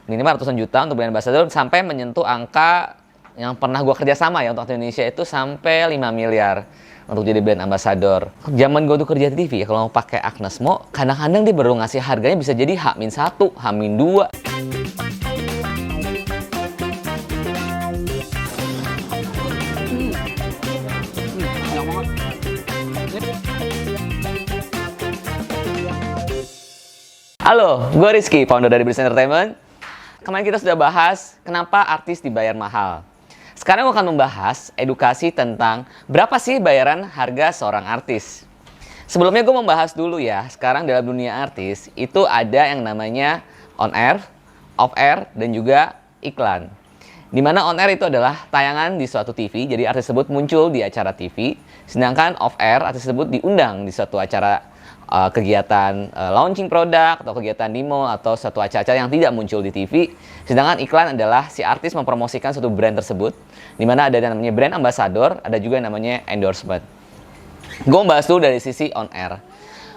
minimal ratusan juta untuk brand ambassador, sampai menyentuh angka yang pernah gue kerja sama ya untuk Indonesia itu sampai 5 miliar untuk jadi brand ambassador. Zaman gue tuh kerja di TV ya, kalau mau pakai Agnes Mo, kadang-kadang dia baru ngasih harganya bisa jadi H-1, H-2. Halo, gue Rizky, founder dari Bris Entertainment. Kemarin kita sudah bahas kenapa artis dibayar mahal. Sekarang gue akan membahas edukasi tentang berapa sih bayaran harga seorang artis. Sebelumnya gue membahas dulu ya, sekarang dalam dunia artis itu ada yang namanya on air, off air, dan juga iklan. Dimana on air itu adalah tayangan di suatu TV, jadi artis tersebut muncul di acara TV. Sedangkan off air, artis tersebut diundang di suatu acara kegiatan launching produk atau kegiatan di mall atau suatu acara yang tidak muncul di TV. Sedangkan iklan adalah si artis mempromosikan suatu brand tersebut, di mana ada yang namanya brand ambassador, ada juga yang namanya endorsement. Gue membahas dulu dari sisi on air.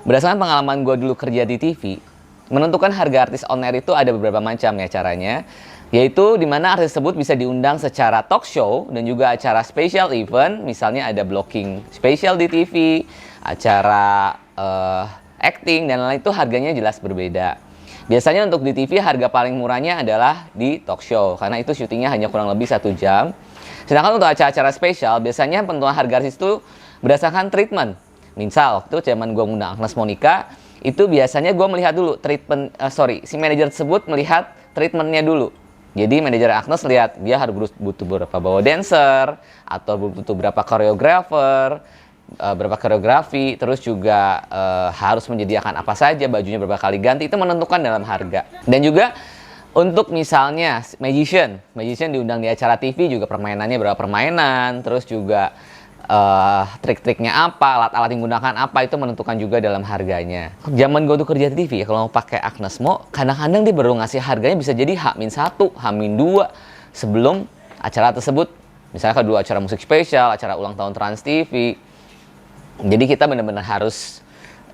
Berdasarkan pengalaman gue dulu kerja di TV, menentukan harga artis on air itu ada beberapa macam ya caranya, yaitu di mana artis tersebut bisa diundang secara talk show dan juga acara special event, misalnya ada blocking spesial di TV, acara acting dan lain-lain, itu harganya jelas berbeda. Biasanya untuk di TV harga paling murahnya adalah di talk show karena itu syutingnya hanya kurang lebih 1 jam. Sedangkan untuk acara-acara spesial biasanya penentuan harga artis itu berdasarkan treatment. Misal waktu zaman gue ngundang Agnes Monica, itu biasanya gue melihat dulu treatment, si manajer tersebut melihat treatmentnya dulu. Jadi manajer Agnes lihat dia harus butuh berapa bawa dancer atau butuh berapa koreografer, berapa koreografi, terus juga harus menyediakan apa saja, bajunya berapa kali ganti, itu menentukan dalam harga. Dan juga untuk misalnya magician diundang di acara TV juga permainannya berapa permainan, terus juga trik-triknya apa, alat-alat yang digunakan apa, itu menentukan juga dalam harganya. Zaman gue tuh kerja di TV ya, kalau mau pakai Agnes Mo, kadang-kadang dia baru ngasih harganya bisa jadi H-1, H-2 sebelum acara tersebut. Misalnya kedua acara musik spesial, acara ulang tahun Trans TV. Jadi kita benar-benar harus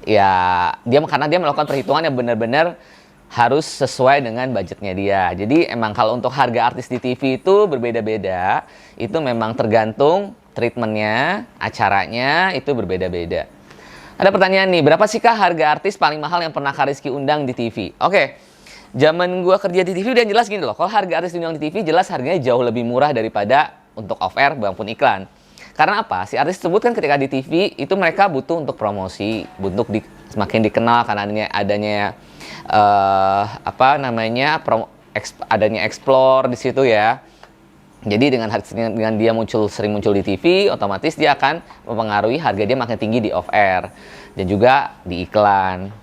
karena dia melakukan perhitungan yang benar-benar harus sesuai dengan budgetnya dia. Jadi emang kalau untuk harga artis di TV itu berbeda-beda, itu memang tergantung treatmentnya, acaranya itu berbeda-beda. Ada pertanyaan nih, berapa sih harga artis paling mahal yang pernah Kak Rizky undang di TV? Oke, zaman gua kerja di TV udah jelas gini loh, kalau harga artis diundang di TV jelas harganya jauh lebih murah daripada untuk off air maupun iklan. Karena apa? Si artis tersebut kan ketika di TV itu mereka butuh untuk promosi, untuk semakin dikenal karena adanya adanya explore di situ ya. Jadi dengan dia sering muncul di TV, otomatis dia akan mempengaruhi harga dia makin tinggi di off air dan juga di iklan.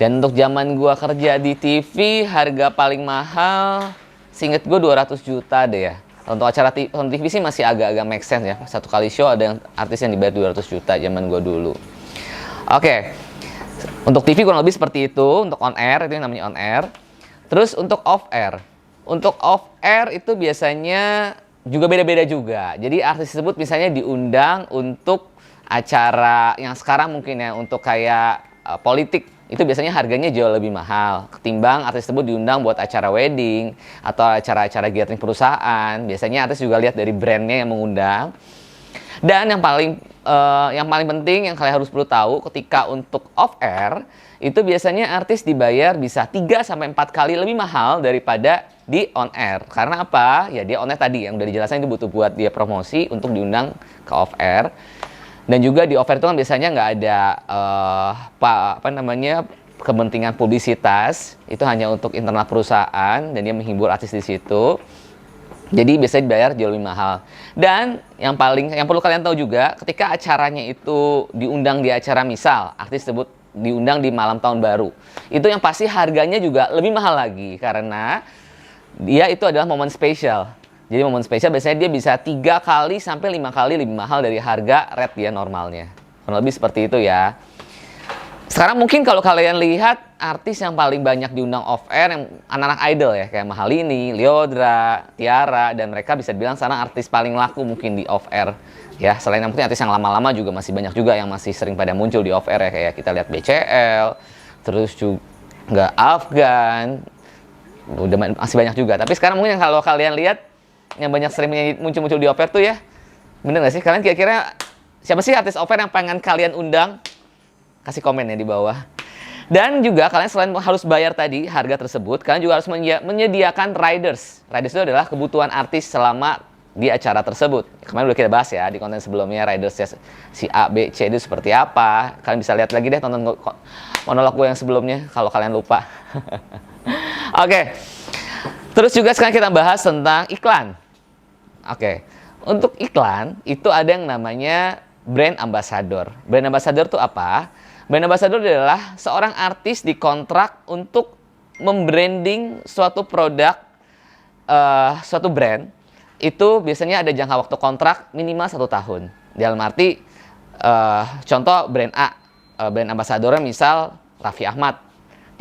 Dan untuk zaman gua kerja di TV, harga paling mahal seinget gua 200 juta deh ya. Untuk acara TV sih masih agak-agak make sense ya. Satu kali show ada yang artis yang dibayar 200 juta zaman gue dulu. Oke. Untuk TV kurang lebih seperti itu. Untuk on air, itu yang namanya on air. Terus untuk off air. Untuk off air itu biasanya juga beda-beda juga. Jadi artis tersebut misalnya diundang untuk acara yang sekarang mungkin ya, untuk kayak politik. Itu biasanya harganya jauh lebih mahal ketimbang artis tersebut diundang buat acara wedding atau acara-acara gathering perusahaan. Biasanya artis juga lihat dari brandnya yang mengundang. Dan yang paling penting yang kalian harus perlu tahu, ketika untuk off air itu biasanya artis dibayar bisa 3-4 kali lebih mahal daripada di on air. Karena apa? Ya dia on air tadi yang udah dijelasin itu butuh buat dia promosi untuk diundang ke off air. Dan juga di offer itu kan biasanya nggak ada kepentingan publisitas, itu hanya untuk internal perusahaan dan dia menghibur artis di situ. Jadi biasanya dibayar jauh lebih mahal. Dan yang perlu kalian tahu juga, ketika acaranya itu diundang di acara, misal artis tersebut diundang di malam tahun baru, itu yang pasti harganya juga lebih mahal lagi karena dia itu adalah momen spesial. Jadi momen spesial biasanya dia bisa 3 kali sampai 5 kali lebih mahal dari harga rate dia normalnya. Kurang lebih seperti itu ya. Sekarang mungkin kalau kalian lihat artis yang paling banyak diundang off air yang anak-anak idol ya, kayak Mahalini, Lyodra, Tiara, dan mereka bisa dibilang sekarang artis paling laku mungkin di off air. Ya, selain yang penting artis yang lama-lama juga masih banyak juga yang masih sering pada muncul di off air ya, kayak kita lihat BCL, terus juga Afgan, udah masih banyak juga. Tapi sekarang mungkin kalau kalian lihat yang banyak sering muncul-muncul di offer tuh ya, bener nggak sih? Kalian kira-kira siapa sih artis offer yang pengen kalian undang? Kasih komen ya di bawah. Dan juga kalian selain harus bayar tadi harga tersebut, kalian juga harus menyediakan riders. Riders itu adalah kebutuhan artis selama di acara tersebut. Kemarin udah kita bahas ya di konten sebelumnya, riders si A, B, C itu seperti apa. Kalian bisa lihat lagi deh, tonton monolog gue yang sebelumnya kalau kalian lupa. Oke. Terus juga sekarang kita bahas tentang iklan. Oke. Untuk iklan itu ada yang namanya brand ambassador. Brand ambassador itu apa? Brand ambassador adalah seorang artis dikontrak untuk membranding suatu produk, suatu brand. Itu biasanya ada jangka waktu kontrak minimal 1 tahun. Dalam arti, contoh brand A, brand ambasadornya misal Raffi Ahmad.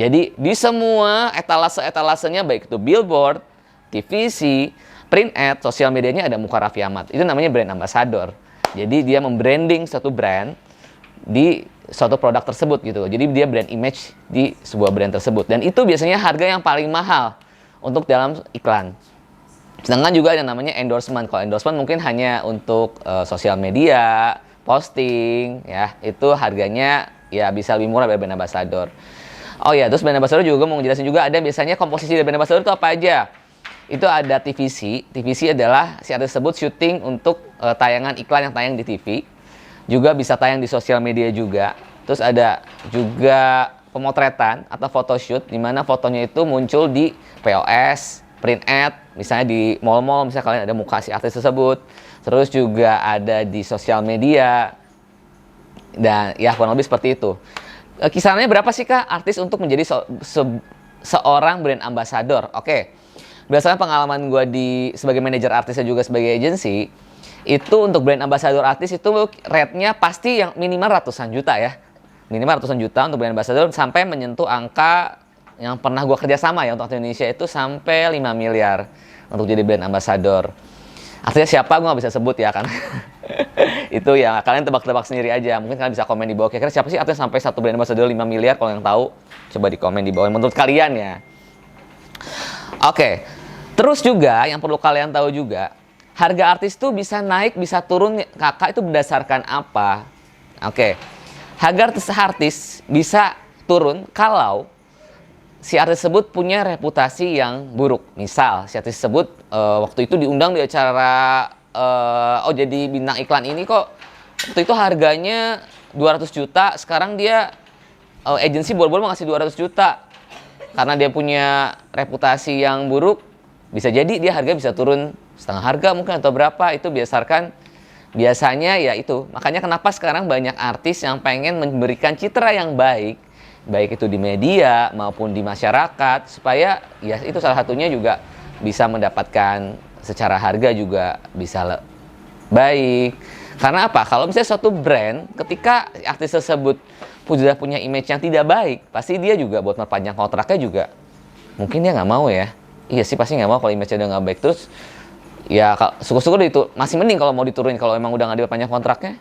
Jadi di semua etalase-etalasenya baik itu billboard, TVC, print ad, sosial medianya ada muka Raffi Ahmad. Itu namanya brand ambassador. Jadi dia membranding satu brand di suatu produk tersebut gitu. Jadi dia brand image di sebuah brand tersebut. Dan itu biasanya harga yang paling mahal untuk dalam iklan. Sedangkan juga ada namanya endorsement. Kalau endorsement mungkin hanya untuk sosial media, posting, ya itu harganya ya bisa lebih murah dari brand ambassador. Oh ya, terus brand ambassador juga mau ngejelasin juga ada biasanya komposisi dari brand ambassador itu apa aja. Itu ada TVC. TVC adalah si artis tersebut syuting untuk tayangan iklan yang tayang di TV. Juga bisa tayang di sosial media juga. Terus ada juga pemotretan atau photoshoot di mana fotonya itu muncul di POS, print ad, misalnya di mall-mall, misalnya kalian ada muka si artis tersebut. Terus juga ada di sosial media. Dan ya kurang lebih seperti itu. Kisarannya berapa sih Kak artis untuk menjadi seorang brand ambassador? Oke. Berdasarkan pengalaman gue sebagai manajer artis dan juga sebagai agensi, itu untuk brand ambassador artis itu rate-nya pasti yang minimal ratusan juta ya. Minimal ratusan juta untuk brand ambassador sampai menyentuh angka yang pernah gue kerjasama ya untuk Indonesia itu sampai 5 miliar untuk jadi brand ambassador. Artinya siapa gue gak bisa sebut ya kan. Itu ya kalian tebak-tebak sendiri aja. Mungkin kalian bisa komen di bawah. Kira-kira siapa sih artinya sampai satu brand ambassador 5 miliar? Kalau yang tahu coba di komen di bawah menurut kalian ya. Oke. Terus juga yang perlu kalian tahu juga, harga artis tuh bisa naik, bisa turun. Kakak itu berdasarkan apa? Oke. Harga artis bisa turun kalau si artis tersebut punya reputasi yang buruk. Misal, si artis tersebut waktu itu diundang di acara jadi bintang iklan ini kok waktu itu harganya 200 juta, sekarang dia agensi boro-boro mau ngasih 200 juta. Karena dia punya reputasi yang buruk, bisa jadi dia harga bisa turun setengah harga mungkin atau berapa. Itu biasanya ya itu. Makanya kenapa sekarang banyak artis yang pengen memberikan citra yang baik itu di media maupun di masyarakat, supaya ya itu salah satunya juga bisa mendapatkan secara harga juga bisa baik. Karena apa? Kalau misalnya suatu brand, ketika artis tersebut sudah punya image yang tidak baik, pasti dia juga buat memperpanjang kontraknya juga mungkin dia nggak mau ya. Iya sih, pasti nggak mau kalau image-nya udah nggak baik. Terus ya syukur-syukur itu masih mending kalau mau diturunin kalau emang udah nggak diperpanjang kontraknya.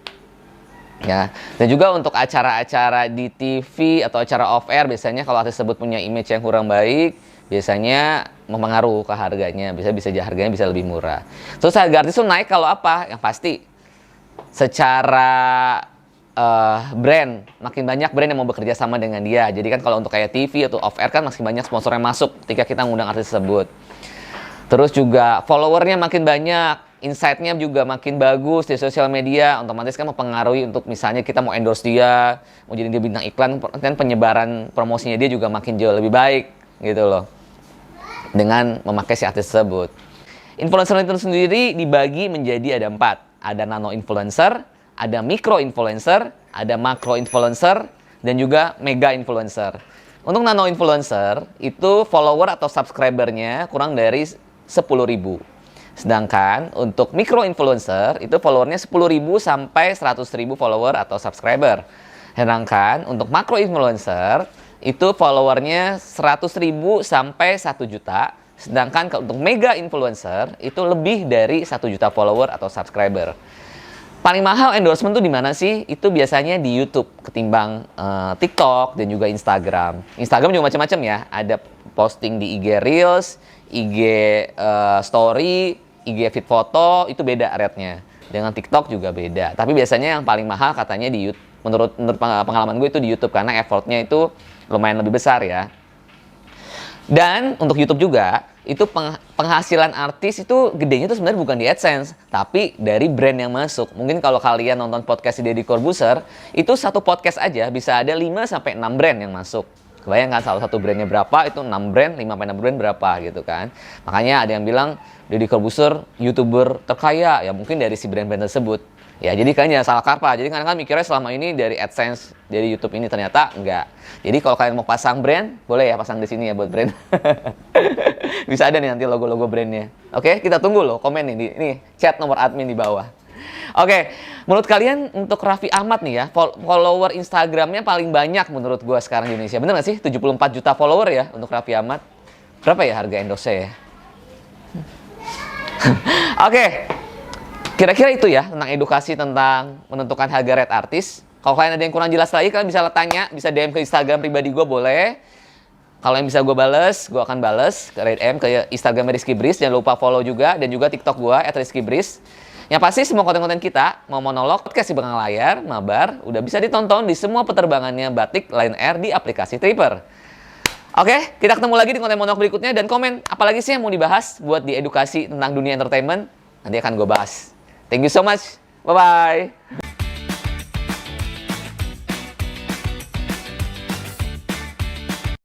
Ya, dan juga untuk acara-acara di TV atau acara off air, biasanya kalau artis tersebut punya image yang kurang baik, biasanya mempengaruhi ke harganya. Bisa harganya bisa lebih murah. Terus harga artis itu naik kalau apa? Yang pasti secara brand, makin banyak brand yang mau bekerja sama dengan dia. Jadi kan kalau untuk kayak TV atau off air kan masih banyak sponsor yang masuk ketika kita ngundang artis tersebut. Terus juga followernya makin banyak, insight-nya juga makin bagus di sosial media, otomatis kan mempengaruhi untuk misalnya kita mau endorse dia, mau jadi dia bintang iklan, kan penyebaran promosinya dia juga makin jauh lebih baik gitu loh, dengan memakai si artis tersebut. Influencer itu sendiri dibagi menjadi ada 4. Ada nano influencer, ada micro influencer, ada macro influencer, dan juga mega influencer. Untuk nano influencer itu follower atau subscribernya kurang dari 10.000. Sedangkan untuk micro influencer itu followernya 10.000 sampai 100.000 follower atau subscriber. Sedangkan untuk macro influencer itu followernya 100.000 sampai 1 juta. Sedangkan untuk mega influencer itu lebih dari 1 juta follower atau subscriber. Paling mahal endorsement tuh di mana sih? Itu biasanya di YouTube ketimbang TikTok dan juga Instagram. Instagram juga macam-macam ya. Ada posting di IG Reels, IG Story, IG feed foto, itu beda rate-nya. Dengan TikTok juga beda. Tapi biasanya yang paling mahal katanya di YouTube. Menurut pengalaman gue itu di YouTube, karena effortnya itu lumayan lebih besar ya. Dan untuk YouTube juga, itu penghasilan artis itu gedenya itu sebenarnya bukan di AdSense, tapi dari brand yang masuk. Mungkin kalau kalian nonton podcast Deddy Corbuzier, itu satu podcast aja bisa ada 5-6 brand yang masuk. Kebayangkan salah satu brandnya berapa, itu 6 brand, 5-6 brand berapa gitu kan. Makanya ada yang bilang Deddy Corbuzier YouTuber terkaya, ya mungkin dari si brand-brand tersebut. Ya jadi kayaknya salah kaprah. Jadi kan mikirnya selama ini dari AdSense, dari YouTube ini, ternyata enggak. Jadi kalau kalian mau pasang brand, boleh ya pasang di sini ya buat brand. Bisa ada nih nanti logo-logo brandnya. Oke, kita tunggu loh komen nih chat nomor admin di bawah. Oke, menurut kalian untuk Raffi Ahmad nih ya, follower Instagramnya paling banyak menurut gua sekarang di Indonesia. Bener nggak sih? 74 juta follower ya untuk Raffi Ahmad. Berapa ya harga endorse ya? Oke. Kira-kira itu ya tentang edukasi tentang menentukan harga rate artis. Kalau kalian ada yang kurang jelas lagi, kalian bisa tanya, bisa DM ke Instagram pribadi gue boleh. Kalau yang bisa gue bales, gue akan bales ke DM ke Instagram Rizky Breeze. Jangan lupa follow juga, dan juga TikTok gue @rizkybreeze. Yang pasti semua konten-konten kita, mau monolog, podcast di belakang layar, mabar, udah bisa ditonton di semua penerbangannya Batik Lion Air di aplikasi Tripper. Oke, kita ketemu lagi di konten monolog berikutnya, dan komen apalagi sih yang mau dibahas buat di edukasi tentang dunia entertainment, nanti akan gue bahas. Thank you so much. Bye-bye.